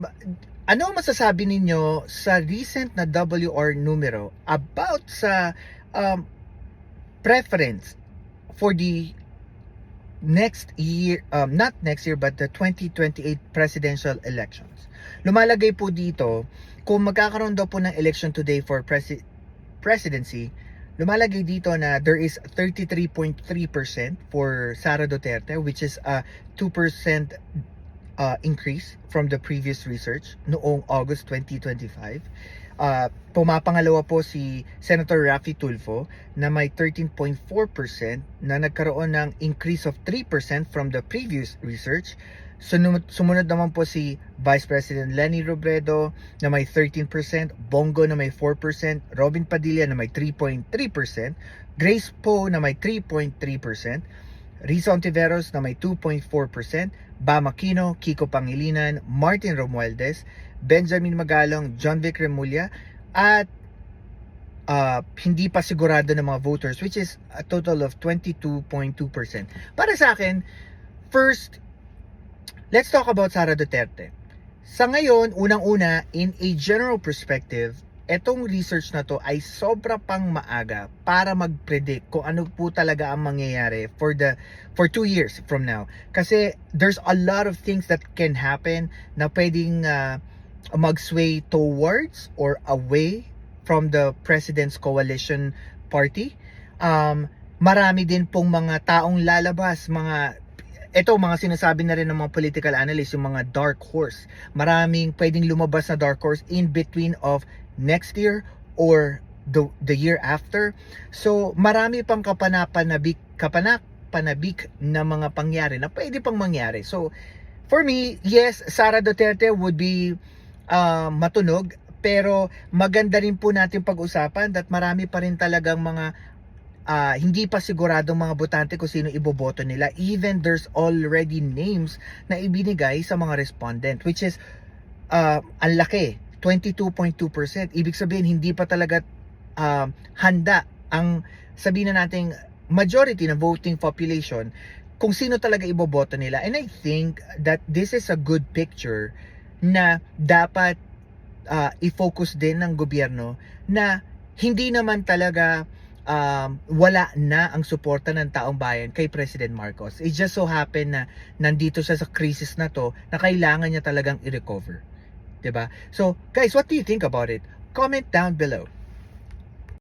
Ba- Ano ang masasabi ninyo sa recent na WR numero about sa um, preference for the next year, not next year but the 2028 presidential elections? Lumalagay po dito, kung magkakaroon daw po ng election today for presidency, lumalagay dito na there is 33.3% for Sara Duterte, which is a 2% increase from the previous research noong August 2025. Pumapangalawa po si Senator Raffy Tulfo na may 13.4% na nagkaroon ng increase of 3% from the previous research. Sumunod naman po si Vice President Leni Robredo na may 13%, Bongo na may 4%, Robin Padilla na may 3.3%, Grace Poe na may 3.3%, Risa Ontiveros na may 2.4%, Bam Aquino, Kiko Pangilinan, Martin Romualdez, Benjamin Magalong, John Vic Remulla, at hindi pa sigurado ng mga voters, which is a total of 22.2%. Para sa akin, first, let's talk about Sara Duterte. Sa ngayon, unang-una, in a general perspective, etong research na to ay sobra pang maaga para mag-predict kung ano po talaga ang mangyayari for 2 years from now. Kasi there's a lot of things that can happen na pwedeng mag-sway towards or away from the president's coalition party. Marami din pong mga taong lalabas, mga sinasabi na rin ng mga political analysts, yung mga dark horse. Maraming pwedeng lumabas na dark horse in between of next year or the year after. So, marami pang kapanabik na mga pangyari na pwede pang mangyari. So, for me, yes, Sara Duterte would be matunog, pero maganda rin po natin pag-usapan that marami pa rin talagang mga hindi pa siguradong mga botante kung sino iboboto nila. Even there's already names na ibinigay sa mga respondent, which is ang laki, 22.2%. Ibig sabihin, hindi pa talaga handa ang sabihin na nating majority na voting population kung sino talaga iboboto nila. And I think that this is a good picture na dapat i-focus din ng gobyerno na hindi naman talaga wala na ang suporta ng taong bayan kay President Marcos. It just so happen na nandito siya sa crisis na to na kailangan niya talagang i-recover. 'Di ba? So, guys, what do you think about it? Comment down below.